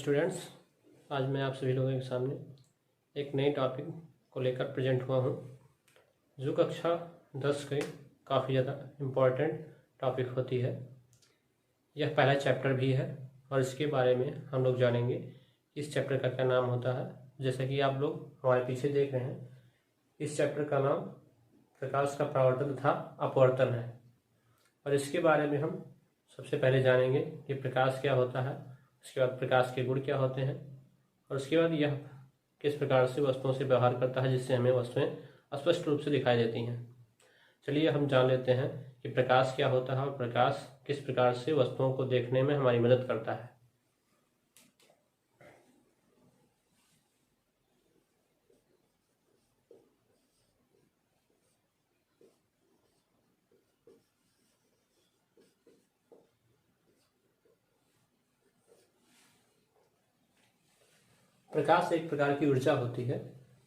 Students, आज मैं आप सभी लोगों के सामने एक नए टॉपिक को लेकर प्रेजेंट हुआ हूँ जो कक्षा 10 के काफ़ी ज़्यादा इम्पोर्टेंट टॉपिक होती है। यह पहला चैप्टर भी है और इसके बारे में हम लोग जानेंगे इस चैप्टर का क्या नाम होता है। जैसा कि आप लोग हमारे पीछे देख रहे हैं, इस चैप्टर का नाम प्रकाश का परावर्तन तथा अपवर्तन है और इसके बारे में हम सबसे पहले जानेंगे कि प्रकाश क्या होता है, उसके बाद प्रकाश के गुण क्या होते हैं और उसके बाद यह किस प्रकार से वस्तुओं से व्यवहार करता है जिससे हमें वस्तुएं स्पष्ट रूप से दिखाई देती हैं। चलिए हम जान लेते हैं कि प्रकाश क्या होता है और प्रकाश किस प्रकार से वस्तुओं को देखने में हमारी मदद करता है। प्रकाश एक प्रकार की ऊर्जा होती है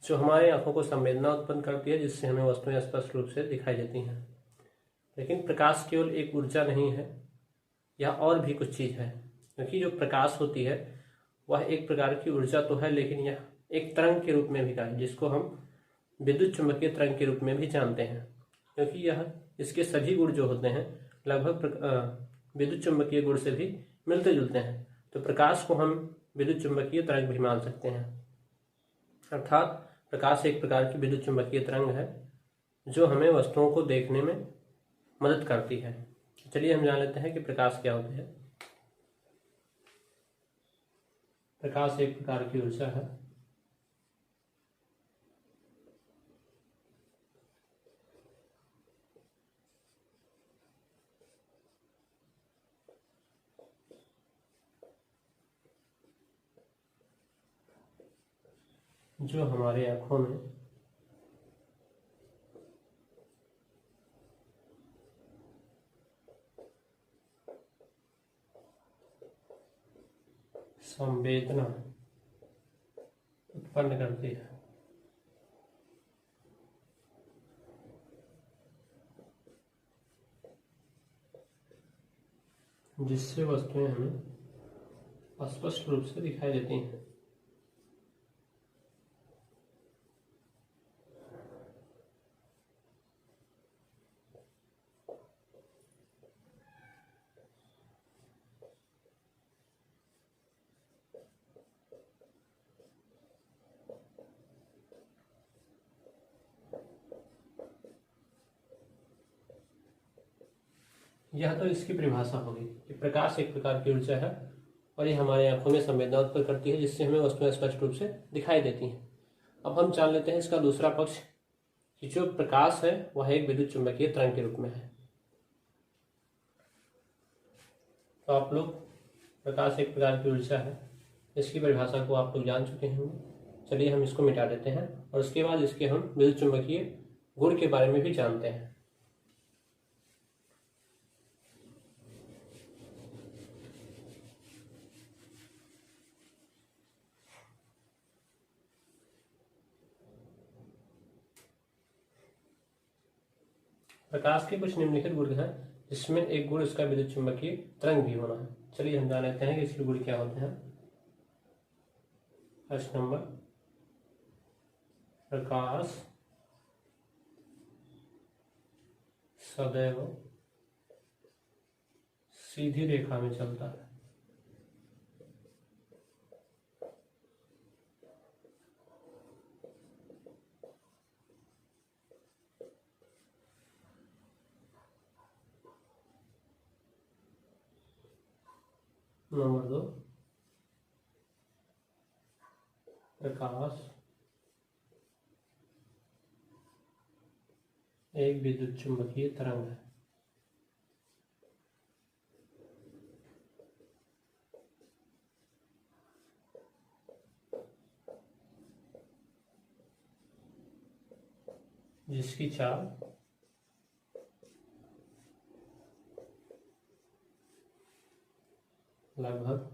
जो हमारे आंखों को संवेदना उत्पन्न करती है जिससे हमें वस्तुएं स्पष्ट रूप से दिखाई देती हैं। लेकिन प्रकाश केवल एक ऊर्जा नहीं है, यह और भी कुछ चीज़ है, क्योंकि जो प्रकाश होती है वह एक प्रकार की ऊर्जा तो है, लेकिन यह एक तरंग के रूप में भी है जिसको हम विद्युत चुंबकीय तरंग के रूप में भी जानते हैं, क्योंकि यह इसके सभी गुण जो होते हैं लगभग विद्युत चुंबकीय गुण से भी मिलते जुलते हैं। तो प्रकाश को हम विद्युत चुंबकीय तरंग भी मान सकते हैं, अर्थात प्रकाश एक प्रकार की विद्युत चुंबकीय तरंग है जो हमें वस्तुओं को देखने में मदद करती है। चलिए हम जान लेते हैं कि प्रकाश क्या होता है। प्रकाश एक प्रकार की ऊर्जा है जो हमारे आँखों में संवेदना उत्पन्न करती है। जिससे वस्तुएं हमें स्पष्ट रूप से दिखाई देती हैं। यह तो इसकी परिभाषा होगी कि प्रकाश एक प्रकार की ऊर्जा है और ये हमारे आंखों में संवेदना उत्पन्न करती है जिससे हमें वस्तुएं स्पष्ट रूप से दिखाई देती हैं। अब हम जान लेते हैं इसका दूसरा पक्ष कि जो प्रकाश है वह एक विद्युत चुंबकीय तरंग के रूप में है। तो आप लोग प्रकाश एक प्रकार की ऊर्जा है, इसकी परिभाषा को आप लोग जान चुके होंगे। चलिए हम इसको मिटा देते हैं और उसके बाद इसके हम विद्युत चुंबकीय गुण के बारे में भी जानते हैं। प्रकाश के कुछ निम्नलिखित गुण हैं जिसमें एक गुण इसका विद्युत चुंबकीय तरंग भी होना है। चलिए हम जान लेते हैं कि इसके गुण क्या होते हैं। फर्स्ट नंबर, प्रकाश सदैव सीधी रेखा में चलता है। नंबर 2, प्रकाश एक विद्युत चुंबकीय तरंग है। जिसकी चाल लगभग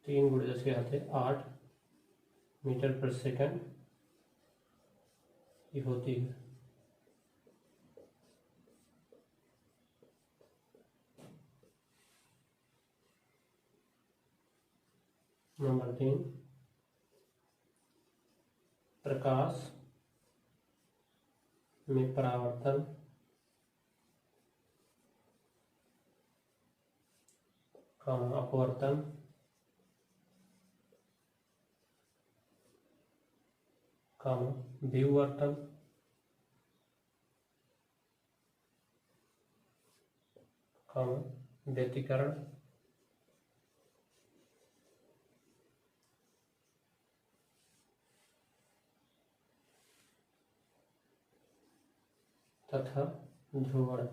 3 × 10⁸ मीटर पर सेकंड की होती है। नंबर 3, प्रकाश में परावर्तन, अपवर्तन, विवर्तन, व्यतिकरण, तथा ध्रुवण।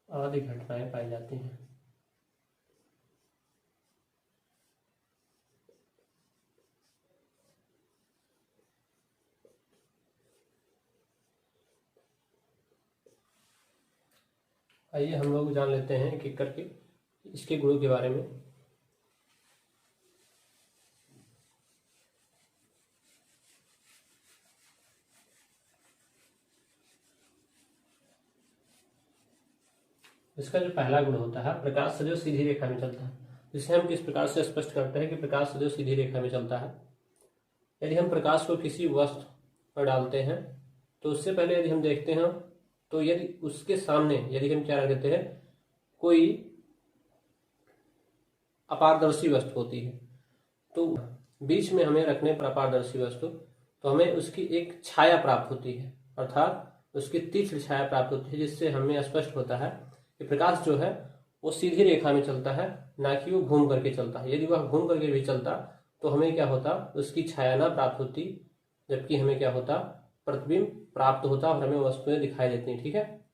आदि घटनाएं पाई जाती हैं। आइए हम लोग जान लेते हैं एक एक करके इसके गुणों के बारे में। इसका जो पहला गुण होता है, प्रकाश सदैव सीधी रेखा में चलता है, जिसे हम किस प्रकार से स्पष्ट करते हैं कि प्रकाश सदैव सीधी रेखा में चलता है। यदि हम प्रकाश को किसी वस्तु पर डालते हैं तो उससे पहले यदि हम देखते हैं तो यदि उसके सामने यदि हम क्या रख देते हैं, कोई अपारदर्शी वस्तु होती है, तो बीच में हमें रखने पर अपारदर्शी वस्तु, तो हमें उसकी एक छाया प्राप्त होती है, अर्थात उसकी तीक्ष्ण छाया प्राप्त होती है, जिससे हमें स्पष्ट होता है कि प्रकाश जो है वो सीधी रेखा में चलता है, ना कि वो घूम करके चलता है। यदि वह घूम करके भी चलता तो हमें क्या होता, उसकी छाया ना प्राप्त होती, जबकि हमें क्या होता, प्रतिबिंब प्राप्त होता और हमें वस्तुएं दिखाई देती। ठीक है,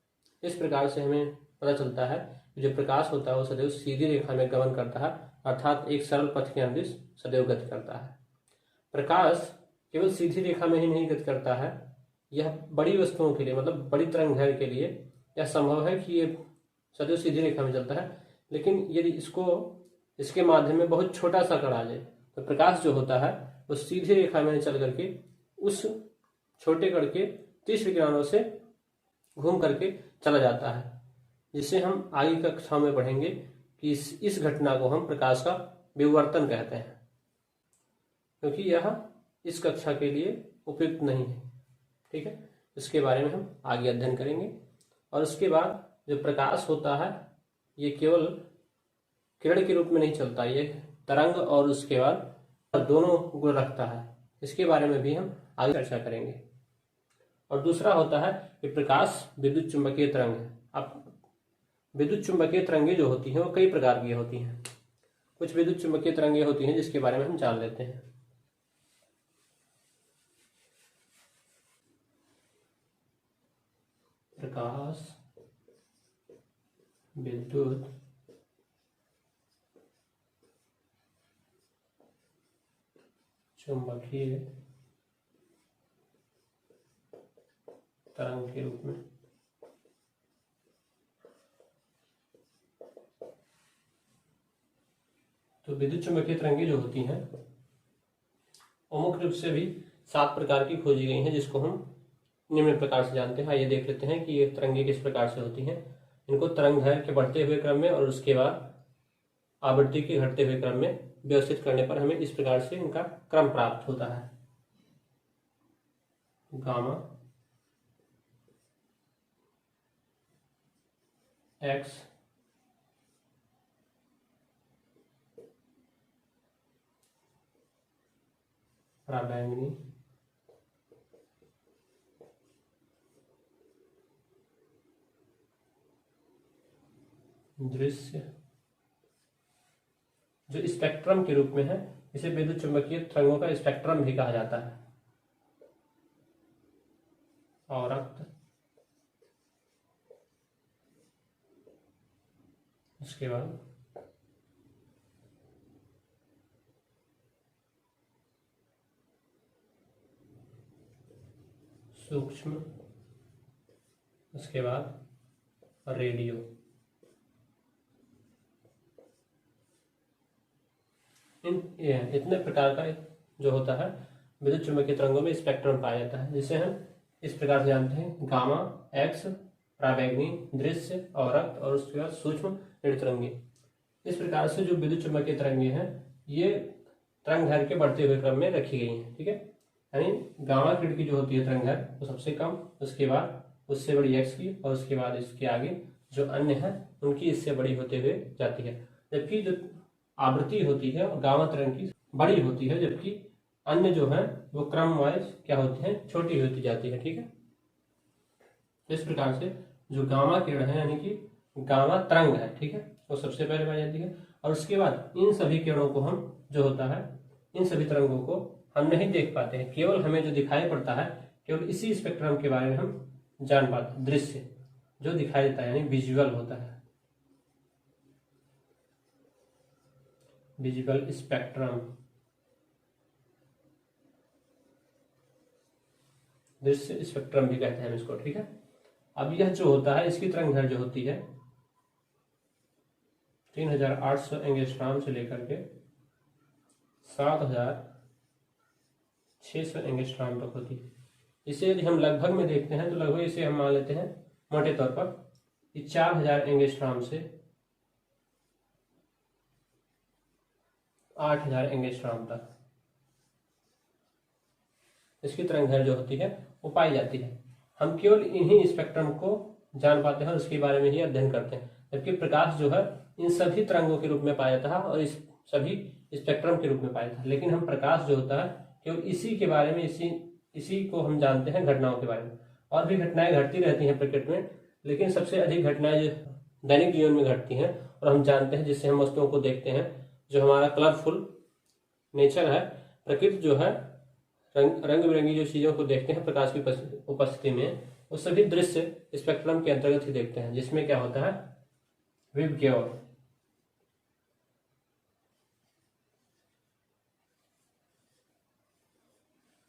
इस प्रकार से हमें पता चलता है कि जो प्रकाश होता है वो सदैव सीधी रेखा में गमन करता है, अर्थात एक सरल पथ के अनुदिश सदैव गति करता है। प्रकाश केवल सीधी रेखा में ही नहीं गति करता है, यह बड़ी वस्तुओं के लिए, मतलब बड़ी तरंग के लिए यह संभव है कि ये सदैव सीधी रेखा में चलता है। लेकिन यदि इसके माध्यम में बहुत छोटा सा कण आ जाए तो प्रकाश जो होता है वो सीधी रेखा में चल करके उस छोटे कण के तीव्र किरणों से घूम करके चला जाता है, जिसे हम आगे कक्षाओं में पढ़ेंगे कि इस घटना को हम प्रकाश का विवर्तन कहते हैं, क्योंकि यह इस कक्षा के लिए उपयुक्त नहीं है। ठीक है, इसके बारे में हम आगे अध्ययन करेंगे। और उसके बाद जो प्रकाश होता है ये केवल किरण के रूप में नहीं चलता, ये तरंग और उसके बाद दोनों गुण रखता है। इसके बारे में भी हम आगे चर्चा करेंगे। और दूसरा होता है कि प्रकाश विद्युत चुंबकीय तरंग है। अब विद्युत चुंबकीय तरंगें जो होती हैं वो कई प्रकार की होती हैं। कुछ विद्युत चुंबकीय तरंगें होती हैं जिसके बारे में हम जान लेते हैं। प्रकाश विद्युत चुंबकीय तरंग के रूप में तो विद्युत चुंबकीय तरंगें जो होती हैं वो मुख्य रूप से भी 7 प्रकार की खोजी गई हैं, जिसको हम निम्न प्रकार से जानते हैं। आइए देख लेते हैं कि ये तरंगें किस प्रकार से होती हैं। इनको तरंग दैर्घ्य के बढ़ते हुए क्रम में और उसके बाद आवृत्ति के घटते हुए क्रम में व्यवस्थित करने पर हमें इस प्रकार से इनका क्रम प्राप्त होता है। गामा एक्स, पराबैंगनी, दृश्य, जो स्पेक्ट्रम के रूप में है, इसे विद्युत चुंबकीय तरंगों का स्पेक्ट्रम भी कहा जाता है। औरक्त, उसके बाद सूक्ष्म, उसके बाद रेडियो। इतने प्रकार का जो होता है विद्युत चुंबकीय तरंगों में स्पेक्ट्रम पाया जाता है, जिसे हम इस प्रकार से जानते हैं। गामा एक्स, पराबैंगनी, दृश्य, अवरक्त और उसके बाद सूक्ष्म नेत्रतरंगी। इस प्रकार से जो विद्युत चुम्बकीय तरंगे हैं ये तरंग दैर्घ्य के बढ़ते हुए क्रम में रखी गई हैं। ठीक है, यानी गामा किरण की जो होती है तरंग दैर्घ्य वो सबसे कम, उसके बाद उससे बड़ी एक्स की, और उसके बाद इसके आगे जो अन्य है उनकी इससे बड़ी होते हुए जाती है। जबकि जो आवृत्ति होती है गामा तरंग की बड़ी होती है, जबकि अन्य जो है वो क्रम वाइज क्या होती है, छोटी होती जाती है। ठीक है, इस प्रकार से जो गामा किरण है यानी कि गामा तरंग है, ठीक है, वो सबसे पहले पाई जाती है। और उसके बाद इन सभी किरणों को हम जो होता है, इन सभी तरंगों को हम नहीं देख पाते हैं, केवल हमें जो दिखाई पड़ता है केवल इसी स्पेक्ट्रम के बारे में हम जान पाते हैं। दृश्य जो दिखाई देता है यानी विजुअल होता है, विजुअल स्पेक्ट्रम, दृश्य स्पेक्ट्रम भी कहते हैं इसको। ठीक है, अब यह जो होता है इसकी तरंग दैर्घ्य जो होती है 3800 एंगस्ट्रॉम से लेकर के 7600 एंगस्ट्रॉम तक होती है। इसे यदि हम लगभग में देखते हैं तो लगभग इसे हम मान लेते हैं मोटे तौर पर 4000 एंगस्ट्रॉम से 8000 एंगस्ट्रॉम तक इसकी तरंग दैर्घ्य जो होती है वो पाई जाती है। हम केवल इन्हीं स्पेक्ट्रम को जान पाते हैं और उसके बारे में ही अध्ययन करते हैं, जबकि प्रकाश जो है इन सभी तरंगों के रूप में पाया जाता है और इस सभी स्पेक्ट्रम के रूप में पाया जाता है। लेकिन हम प्रकाश जो होता है केवल इसी के बारे में, इसी को हम जानते हैं घटनाओं के बारे में। और भी घटनाएं घटती रहती हैं प्रकृति में, लेकिन सबसे अधिक घटनाएं जो दैनिक जीवन में घटती हैं और हम जानते हैं, जिससे हम वस्तुओं को देखते हैं, जो हमारा कलरफुल नेचर है, प्रकृति जो है रंग बिरंगी जो चीजों को देखते हैं प्रकाश की उपस्थिति में, वो सभी दृश्य स्पेक्ट्रम के अंतर्गत ही देखते हैं, जिसमें क्या होता है विबग्योर,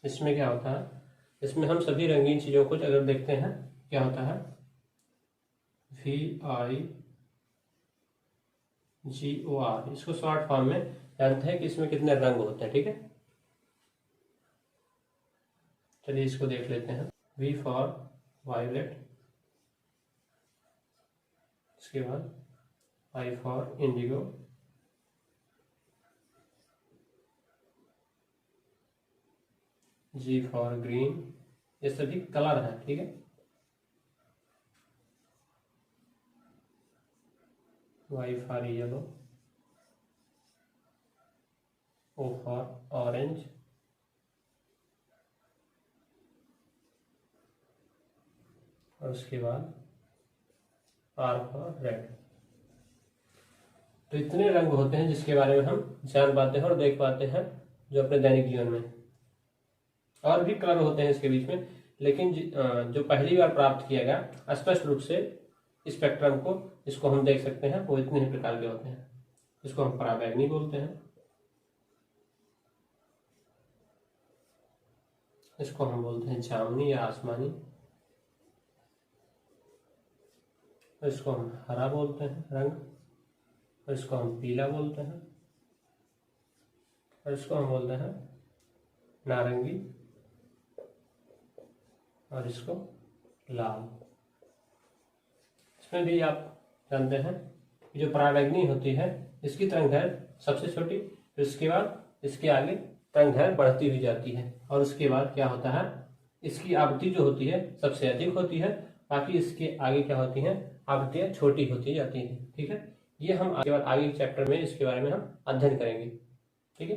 इसमें क्या होता है, इसमें हम सभी रंगीन चीजों को अगर देखते हैं क्या होता है VIGOR, इसको शॉर्ट फॉर्म में जानते हैं कि इसमें कितने रंग होते हैं। ठीक है, चलिए इसको देख लेते हैं। V फॉर वायलेट, इसके बाद I for Indigo, G for green, ये सभी कलर हैं। ठीक है, Y for yellow, O for orange, और उसके बाद R फॉर रेड। तो इतने रंग होते हैं जिसके बारे में हम जान पाते हैं और देख पाते हैं जो अपने दैनिक जीवन में। और भी कलर होते हैं इसके बीच में, लेकिन जो पहली बार प्राप्त किया गया स्पष्ट रूप से स्पेक्ट्रम को, इसको हम देख सकते हैं, वो इतने ही प्रकार के होते हैं। इसको हम पराबैंगनी बोलते हैं, इसको हम बोलते हैं जामुनी या आसमानी, इसको हम हरा बोलते हैं रंग, और इसको हम पीला बोलते हैं, और इसको हम बोलते हैं नारंगी, और इसको लाल। इसमें भी आप जानते हैं कि जो पराबैंगनी होती है इसकी तरंग दैर्घ्य सबसे छोटी, फिर इसके बाद इसके आगे तरंग दैर्घ्य बढ़ती हुई जाती है, और उसके बाद क्या होता है इसकी आवृत्ति जो होती है सबसे अधिक होती है, बाकी इसके आगे क्या होती हैं आवृत्तियां छोटी होती जाती हैं। ठीक है, ये हम आगे चैप्टर में इसके बारे में हम अध्ययन करेंगे। ठीक है।